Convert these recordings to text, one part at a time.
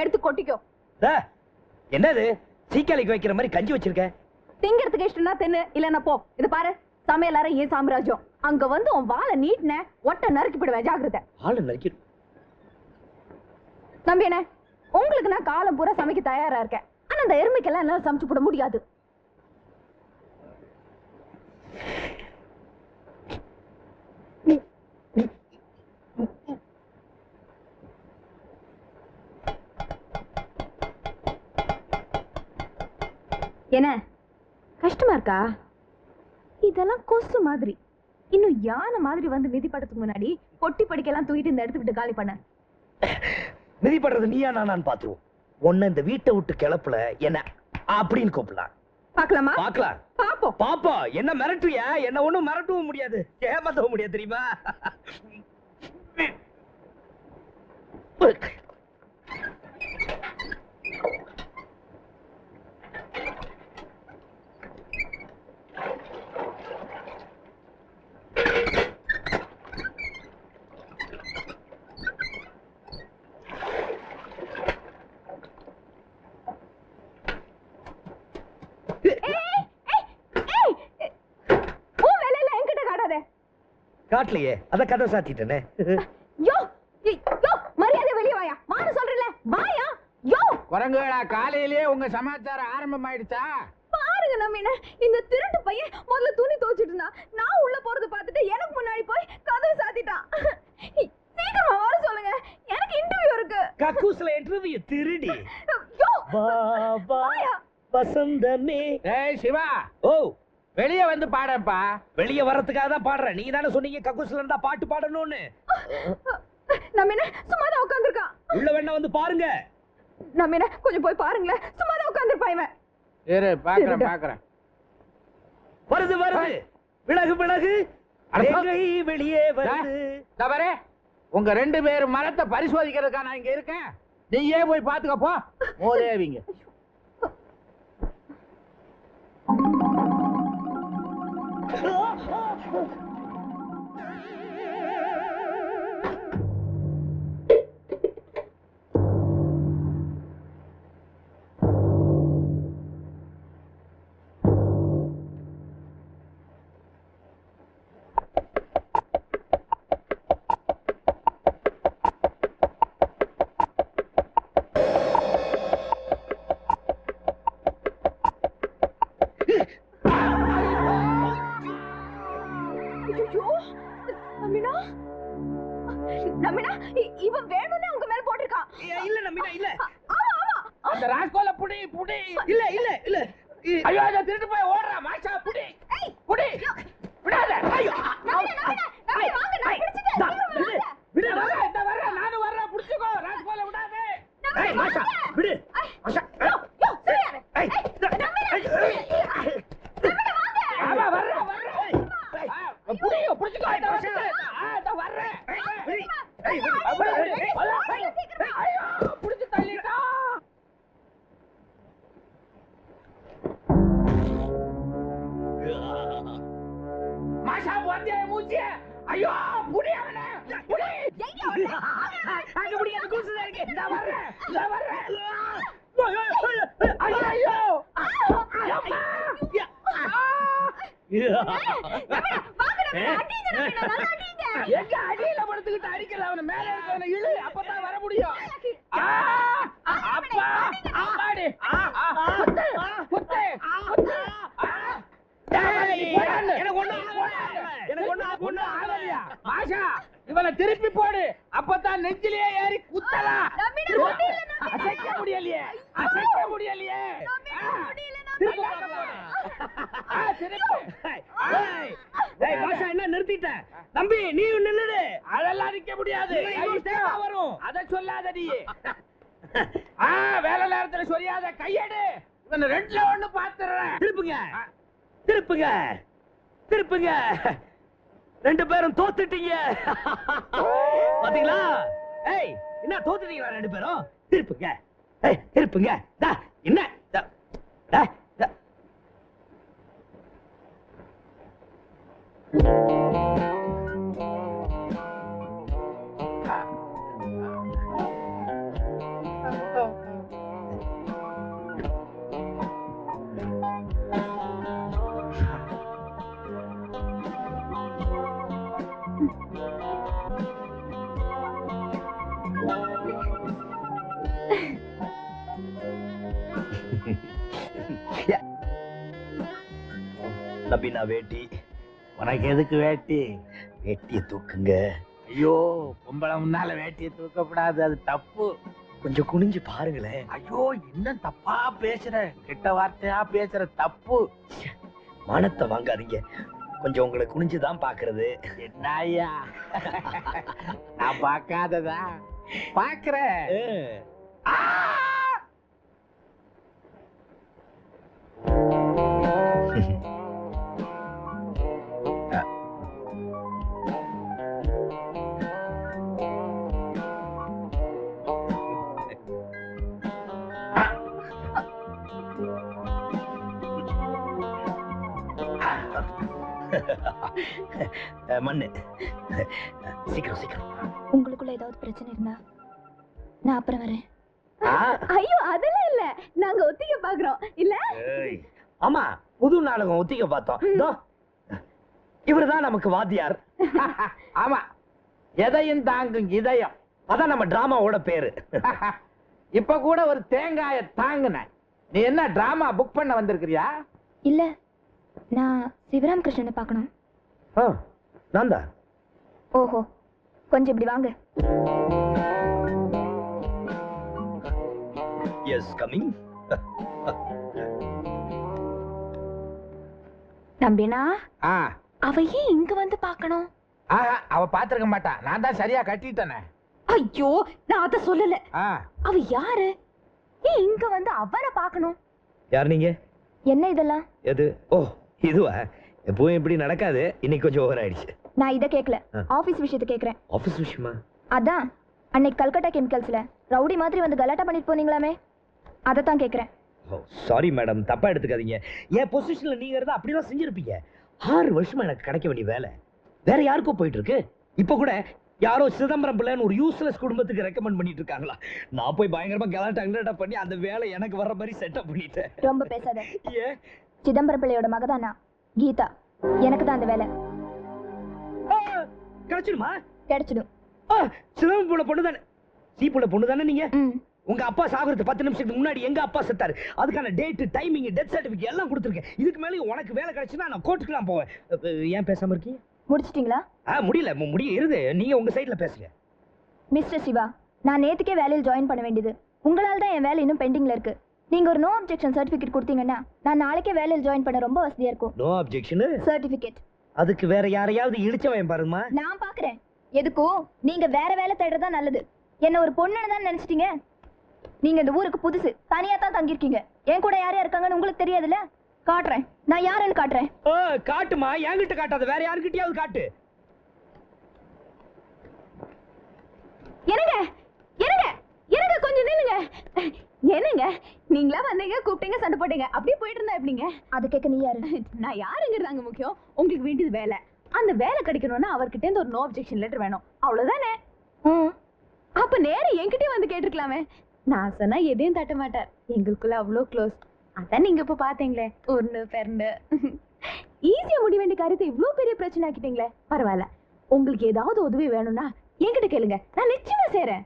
எடுத்து கொட்டிக்கோ. என்னது சீக்காளிக்கு வைக்கிற மாதிரி கஞ்சி வச்சிருக்க? திங்கிறதுக்கு இஷ்டம்னா தின்னு, இல்லன்னா போ. இது பாரு, சமையல் அறை ஏன் சாம்ராஜ்யம். அங்க வந்து உன் வாழை நீட்டின ஒட்ட நறுக்கி போடுவேன், ஜாக்கிரதை. ஆளு நறுக்கி. தம்பி என்ன, உங்களுக்கு நான் காலம் பூரா சமைக்க தயாரா இருக்கேன். ஆனா அந்த எருமைக்கெல்லாம் என்னால சமைச்சு போட முடியாது. என்ன கஷ்டமா இருக்கா? இதெல்லாம் கொசு மாதிரி. இன்னும் யானை மாதிரி வந்து மிதிப்படத்துக்கு முன்னாடி பொட்டி படிக்கலாம் தூக்கிட்டு இந்த இடத்து விட்டு காலி பண்ண. மிதிப்படுறது நீயா நான் பாத்துருவோம். உன்ன இந்த வீட்டை விட்டு கிளப்புல என்ன அப்படின்னு கூப்பிடலாம். பாக்கலாமா? பாக்கலாம். பாப்போம். பாப்பா என்ன மிரட்டுறியா? என்ன ஒண்ணும் மிரட்டவும் முடியாது, ஏமாத்தவும் முடியாது தெரியுமா? காட்டலையே, அத கதை சாத்திட்டேனே. யோ யோ, மரியாதை வெளிய வாயா. வான்னு சொல்றல, வாயா. யோ குரங்குகளா, காலையிலேயே உங்க சமாச்சாரம் ஆரம்பமாயிடுச்சா? பாருங்க நம்மின, இந்த திருட்டு பையன் முதல்ல துணி துவைச்சிட்டு இருந்தா. நான் உள்ள போறது பார்த்துட்டு எனக்கு முன்னாடி போய் கதவு சாத்திட்டான். சீக்கிரமா வர சொல்லுங்க, எனக்கு இன்டர்வியூ இருக்கு. கக்கூஸ்ல இன்டர்வியூ திருடி. யோ வா வா வசந்தமே. ஏய் சிவா, ஓ வெளியே வந்து பாடப்பா. வெளியே வர்றதுக்காக தான் பாடுறேன். நீங்க தானே சொன்னீங்க கக்கூஸ்ல இருந்தா பாட்டு பாடணும்னு. நம்ம என்ன சும்மா தான் உட்கார்ந்திருக்கான். உள்ள வேணா வந்து பாருங்க. நம்ம என்ன கொஞ்சம் போய் பாருங்களேன். சும்மா தான் உட்கார்ந்திருப்பான் இவன். இரு பாக்குறேன். வருது வருது. விலகு விலகு. அடங்கை வெளியே வருது. தவறே, உங்க ரெண்டு பேரும் மரத்தை பரிசோதிக்கிறதுக்கா நான் இங்க இருக்கேன். நீயே போய் பாத்துக்க போ. மோதேவிங்க. இவன் வேணும்னே உங்க மேல போட்டிருக்கான். இல்ல நம்பினா இல்ல. ஆமா அந்த ராஸ்கோல புடி புடி. இல்ல இல்ல இல்ல. ஐயோ, அத திருட்டு போய் ஓடுறா. மாஷா புடி புடி. விடாத. ஐயோ வாங்க, நான் பிடிச்சிட்டேன். விடு. வர நானும் வர்றேன். புடிச்சுக்கோ. ராஸ்கோல விடாத. ஏய் மாஷா விடு. மாஷா யோ சரியா. ஏய் ஆமா வர்றேன். புடிச்சுக்கோ. அத வர்றேன். ஐயோ புடிச்சு தள்ளிட்டா. மாஷா வந்தே மூஞ்சியே. ஐயோ புடி அவனே. புடி. அங்க புடி. அந்த கூசுல இருக்கு. நான் வர்றேன். ஐயோ எங்க அடியில படுத்துக்கிட்டு அடிக்கல. அவன மேல இருக்கவன இழு, அப்பதான் வர முடியும். அப்பா அம்மாடி. குத்து. எனக்கு ஆகலையா? மாஷா, இவனை திருப்பி போடு. அப்பதான் நெஞ்சிலேயே ஏறி குத்தலாம். அசைக்க முடியலையே. என்ன நிறுத்திட்ட தம்பி? நீ நில்லுடு. அதெல்லாம் நிக்க முடியாது. வரும். அத சொல்லாத நீ. வேலை நேரத்துல சொல்லாத. கையெடு. இவன் ரெண்டுல ஒண்ணு பாத்துறேன். திருப்புங்க. ரெண்டு பேரும் தோத்துட்டீங்க. பாத்தீங்களா? ஏய், என்ன தோத்துட்டீங்களா ரெண்டு பேரும்? திருப்புங்க. என்ன நம்பினா வேட்டி. உனக்கு எதுக்கு வேட்டி? வேட்டியை தூக்குங்க. ஐயோ, பொம்பளை முன்னால வேட்டியை தூக்கப்படாது, அது தப்பு. கொஞ்சம் குனிஞ்சு பாருங்களேன். ஐயோ, என்ன தப்பா பேசுற, கெட்ட வார்த்தையா பேசுற, தப்பு. மானத்தை வாங்காதீங்க. கொஞ்சம் உங்களை குனிஞ்சுதான் பாக்குறது. என்ன ஐயா, நான் பார்க்காததா பாக்குறேன். மண்ணு. சீக்கிரம் சீக்கிரம். உங்களுக்குள்ள ஏதாவது பிரச்சனை இருந்தா நான் அப்புறம் வரேன். ஆ, ஐயோ அதெல்லாம் இல்ல, நாங்க ஒத்திகை பாக்குறோம் இல்ல. ஏய், ஆமா, புது நாடகம் ஒத்திகை பார்த்தோம். இதோ, இவருதான் நமக்கு வாத்தியார். ஆமா, எதையும் தாங்கும் இதயம், அதான் நம்ம டிராமாவோட பேரு. இப்ப கூட ஒரு தேங்காய தாங்குன. நீ என்ன டிராமா புக் பண்ண வந்திருக்கிறியா? இல்ல, நான் சிவராம் கிருஷ்ணனை பார்க்கணும். நான் தான். ஓஹோ, கொஞ்சம் இப்படி வாங்க. Yes, coming. நம்பினா ஆ, அவ ஏன் இங்க வந்து பார்க்கணும்? ஆஹா, அவ பாத்திருக்க மாட்டா, நான் தான் சரியா கட்டிட்டேனே. ஐயோ, நான் அத சொல்லல. ஆ, அவ யாரு? ஏன் இங்க வந்து அவரை பார்க்கணும்? யார் நீங்க? என்ன இதெல்லாம்? எது? ஓ, இதுவா? எப்பவும் இப்படி நடக்காது, இன்னைக்கு கொஞ்சம் ஓவர் ஆயிடுச்சு. நான் இத கேக்கல, ஆபீஸ் விஷயத்தை கேக்குறேன். ஆபீஸ் விஷயமா? அதான் அன்னைக்கு கல்கட்டா கெமிக்கல்ஸ்ல ரவுடி மாதிரி வந்து கலாட்டா பண்ணிட்டு போனீங்களாமே, அதத்தான் கேக்குறேன். சாரி மேடம், தப்பா எடுத்துக்காதீங்க. என் பொசிஷன்ல நீங்க இருந்தா அப்படிதான் செஞ்சிருப்பீங்க. 6 வருஷமா எனக்கு கிடைக்க வேண்டிய வேலை வேற யாருக்கோ போயிட்டு இருக்கு. இப்ப கூட யாரோ சிதம்பரம் பிள்ளைன்னு ஒரு யூஸ்லெஸ் குடும்பத்துக்கு ரெக்கமெண்ட் பண்ணிட்டு இருக்காங்களா. நான் போய் பயங்கரமா கலாட்டா பண்ணி அந்த வேலை எனக்கு வர்ற மாதிரி செட்டப் பண்ணிட்டேன். ரொம்ப பேசாத. ஏன்? சிதம்பரம் பிள்ளையோட மகதானா கீதா, எனக்கு தான் அந்த வேலை. கிடைச்சிடுமா? கிடைச்சிடும். சிதம்பரம் புள்ள பொண்ணு தானே? சீப்புள்ள பொண்ணு தானே நீங்க? ம். உங்க அப்பா சாகுறதுக்கு 10 நிமிஷத்துக்கு முன்னாடி எங்க அப்பா செத்தாரு. அதுக்கான டேட், டைமிங், டெத் சர்டிபிகேட் எல்லாம் கொடுத்துருக்கேன். இதுக்கு மேலே உனக்கு வேலை கிடைச்சுன்னா நான் கோர்ட்டுக்குலாம் போவேன். ஏன் பேசாம இருக்கீங்க? முடிச்சிட்டீங்களா? முடியல, இருது. நீங்க உங்க சைடுல பேசுங்க. மிஸ்டர் சிவா, நான் நேத்துக்கே வேலையில் ஜாயின் பண்ண வேண்டியது. உங்களால தான் என் வேலை இன்னும் பெண்டிங்ல இருக்கு. நீங்க ஒரு நோ அப்ஜெக்ஷன் சர்டிபிகேட் கொடுத்தீங்கன்னா நான் நாளைக்கே வேலையில் ஜாயின் பண்ண ரொம்ப வசதியா இருக்கும். No objection certificate. அதுக்கு வேற யாரையாவது இடிச்சவன் பாருமா. நான் பாக்குறேன். எதுக்கும் நீங்க வேற வேலை தேடுறதா நல்லது. என்ன ஒரு பொண்ணுன்னு தான் நினைச்சிட்டீங்க. நீங்க இந்த ஊருக்கு புதுசு, தனியா தான் தங்கியிருக்கீங்க. என் கூட யார் யார் இருக்காங்கன்னு உங்களுக்கு தெரியாதுல்ல. காட்டுறேன், நான் யாருன்னு காட்டுறேன். காட்டுமா, என்கிட்ட காட்டாத, வேற யாருக்கிட்டயாவது காட்டு. என்னங்க என்னங்க என்னங்க, கொஞ்சம் நில்லுங்க. என்னங்க, நீங்களா வந்தீங்க, கூப்பிட்டீங்க, சண்டை போட்டீங்க, அப்படியே போயிட்டு இருந்தா எப்படிங்க? அது கேட்க நீ யாரு? நான் யாருங்கிறதாங்க முக்கியம். உங்களுக்கு வேண்டியது வேலை. அந்த வேலை கிடைக்கணும்னா அவர்கிட்ட இருந்து ஒரு நோ அப்ஜெக்ஷன் லெட்டர் வேணும், அவ்வளவுதானே? அப்ப நேரம் என்கிட்டயே வந்து கேட்டிருக்கலாமே. நான் சொன்னா எதையும் தட்ட மாட்டார். எங்களுக்குள்ள அவ்வளோ க்ளோஸ். அதான் நீங்க இப்ப பாத்தீங்களே, ஒன்னு பெருண்டு ஈஸியா முடிய வேண்டிய காரியத்தை இவ்வளவு பெரிய பிரச்சனை ஆக்கிட்டீங்களே. பரவாயில்ல, உங்களுக்கு ஏதாவது உதவி வேணும்னா என்கிட்ட கேளுங்க, நான் நிச்சயமா செய்றேன்.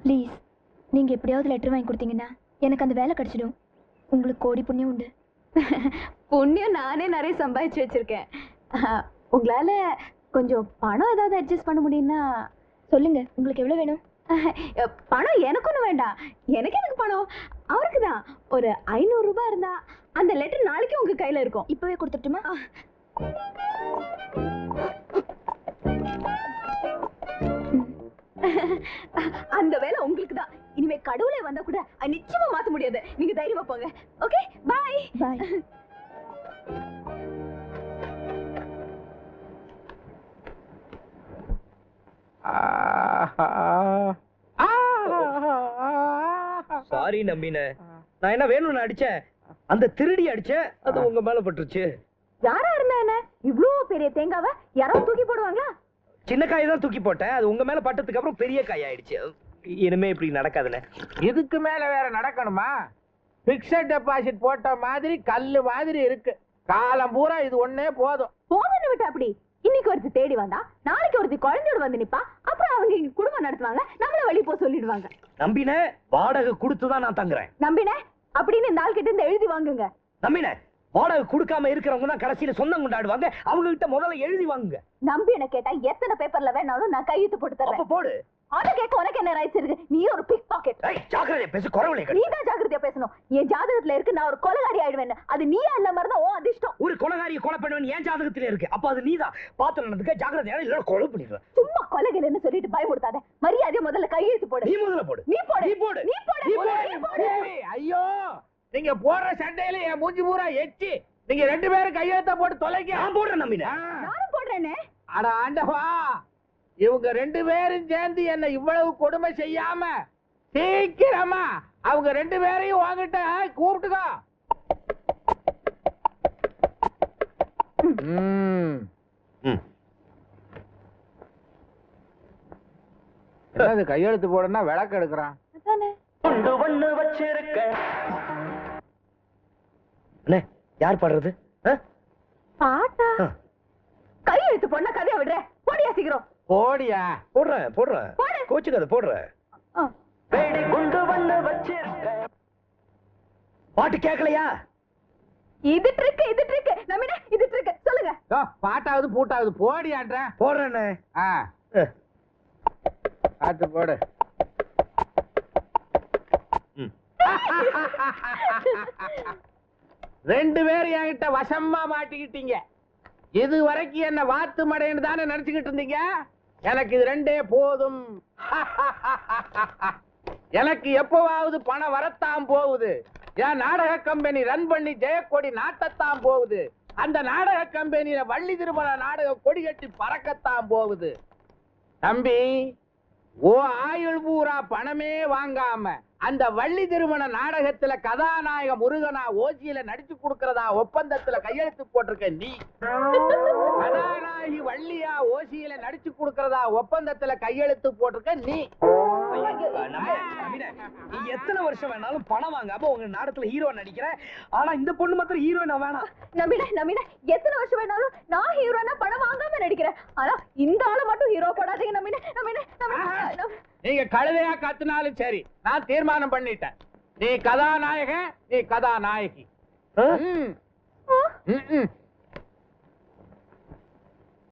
ப்ளீஸ், நீங்க எப்படியாவது லெட்டர் வாங்கி கொடுத்தீங்கன்னா எனக்கு அந்த வேலை கிடைச்சிடும். உங்களுக்கு கோடி புண்ணியம் உண்டு. புண்ணியம் நானே நிறைய சம்பாதிச்சு வச்சிருக்கேன். உங்களால கொஞ்சம் பணம் ஏதாவது அட்ஜஸ்ட் பண்ண முடியும்னா சொல்லுங்க. உங்களுக்கு எவ்வளவு வேணும்? பணம் எனக்கு ஒன்றும் வேண்டாம். எனக்கு பணம், அவருக்கு தான். ஒரு 500 ரூபாய் இருந்தா அந்த லெட்டர் நாளைக்கு உங்க கையில இருக்கும். இப்பவே கொடுத்துட்டுமா? அந்த வேலை உங்களுக்கு தான். இனிமே கடவுளே வந்தா கூட நிச்சயமா மாத்த முடியாது. நீங்க தைரியமா போங்க. Okay, by by. சாரி நம்பின, நான் என்ன வேணும்னு அடிச்சேன்? அந்த திருடி அடிச்சேன், அது உங்க மேல பட்டுருச்சு. யாரா இருந்தா என்ன? இவ்ளோ பெரிய தேங்காவை யாராவது தூக்கி போடுவாங்களா? சின்ன காய் தான் தூக்கி போட்டேன், அது உங்க மேல பட்டதுக்கு அப்புறம் பெரிய காய் ஆயிடுச்சு. இனிமே இப்படி நடக்காதுண்ணே. இதுக்கு மேல வேற நடக்கணுமா? பிக்ஸட் டெபாசிட் போட்ட மாதிரி கல்லு மாதிரி இருக்கு. காலம் பூரா இது ஒண்ணே போதும். போதும்னு விட்டு அப்படி. இன்னைக்கு ஒருத்தி தேடி வந்தா நாளைக்கு ஒருத்தி குழந்தையோட வந்து நிப்பா. அப்புறம் அவங்க இங்க குடும்பம் நடத்துவாங்க, நம்மள வெளிய போ சொல்லிடுவாங்க. நம்பின, வாடகை கொடுத்துதான் நான் தங்குறேன். நம்பின அப்படின்னு இந்த ஆள் கிட்ட இருந்து எழுதி வாங்குங்க. நம்பின, வாடகை கொடுக்காம இருக்கிறவங்க தான் கடைசியில சொந்தம் கொண்டாடுவாங்க. அவங்க கிட்ட முதல்ல எழுதி வாங்குங்க. நம்பி என்ன கேட்டா எத்தனை பேப்பர்ல வேணாலும் நான் கையெழுத்து போட்டு தரேன். அப்ப போடு. அத கேட்க உனக்கு என்ன ரைட்ஸ் இருக்கு? நீ ஒரு பிக் பாக்கெட். ஏய் ஜாக்கிரதையா பேசு, குறவளை நீ தான் ஜாக்கிரதையா பேசணும். என் ஜாதகத்துல இருக்கு நான் ஒரு கொலைகாரி ஆயிடுவேன். அது நீயா இல்லாம இருந்தா ஓ அதிர்ஷ்டம். ஒரு கொலைகாரியை கொலை பண்ணுவேன் என் ஜாதகத்துல இருக்கு. அப்ப அது நீதான் பார்த்து நடந்துக்க. ஜாக்கிரதையா இல்ல கொலை பண்ணிடுவேன். சும்மா கொலைகள்னு சொல்லிட்டு பயமுடுத்தாத. மரியாதையா முதல்ல கையெழுத்து போடு. நீ முதல்ல போடு. நீ போடு. நீ போடு. நீ போடு. நீ போடு. ஐயோ, நீங்க போடுற சண்டையில என் மூஞ்சி பூரா எச்சி. நீங்க 2 பேரும் கையெழுத்த போட்டு தொலைங்க. நான் போடுறேன் நம்பின. நானும் போடுறேனே. அட ஆண்டவா, இவங்க 2 பேரும் சேர்ந்து என்ன இவ்வளவு கொடுமை செய்யாம சீக்கிரமா அவங்க 2 பேரையும் வாங்கிட்ட கூப்பிட்டுக்கோ. என்னது கையெழுத்து போடனா விளக்கு எடுக்கிறான். யார் பாடுறது? பாட்டா? கையெழுத்து போடனா கதையை விடுற. போடியா சீக்கிரம். போடியா. போடுறேன் போடுறேன். கோச்சுக்காத போடுறேன். பாட்டு கேட்கலையா? இது ட்ரிக் நமினா இது ட்ரிக். சொல்லுங்க. பாட்டாவது பூட்டாவது போடியான்ற. போடுறேன்னு. பாத்து போடு. ரெண்டு பேரும் என்கிட்ட வசமா மாட்டிக்கிட்டீங்க. இது வரைக்கும் என்ன வாத்து மடைன்னு தானே நினைச்சுக்கிட்டு இருந்தீங்க. எனக்கு இது 2 போதும். எனக்கு எப்பவாவது பணம் வரத்தான் போகுது. என் நாடக கம்பெனி ரன் பண்ணி ஜெயக்கொடி நாட்டத்தான் போகுது. அந்த நாடக கம்பெனியில வள்ளி திருமண நாடக கொடி கட்டி பறக்கத்தான் போகுது. தம்பி, ஓ ஆயுள் பூரா பணமே வாங்காம அந்த வள்ளி திருமண நாடகத்துல கதாநாயக முருகனா ஓசியில நடிச்சு கொடுக்கறதா ஒப்பந்தத்துல கையெழுத்து போட்டிருக்க நீ. கதாநாயகி வள்ளியா ஓசியில நடிச்சு கொடுக்கறதா ஒப்பந்தத்துல கையெழுத்து போட்டிருக்க நீ. நீ எத்தனை வருஷம் வேணாலும் பணம் வாங்காம உங்க நாடகத்துல ஹீரோ நடிக்கிற. ஆனா இந்த பொண்ணு மாத்திரம் ஹீரோயினா வேணாம். நமினா எத்தனை வருஷம் வேணாலும் நான் ஹீரோனா பணம் வாங்காம நடிக்கிறேன். ஆனா இந்த ஆளு மட்டும் ஹீரோ போடாதீங்க. நமினா நீங்க கழுதையா கத்துனாலும் சரி, நான் தீர்மானம் பண்ணிட்டேன். நீ கதாநாயகன், நீ கதாநாயகி.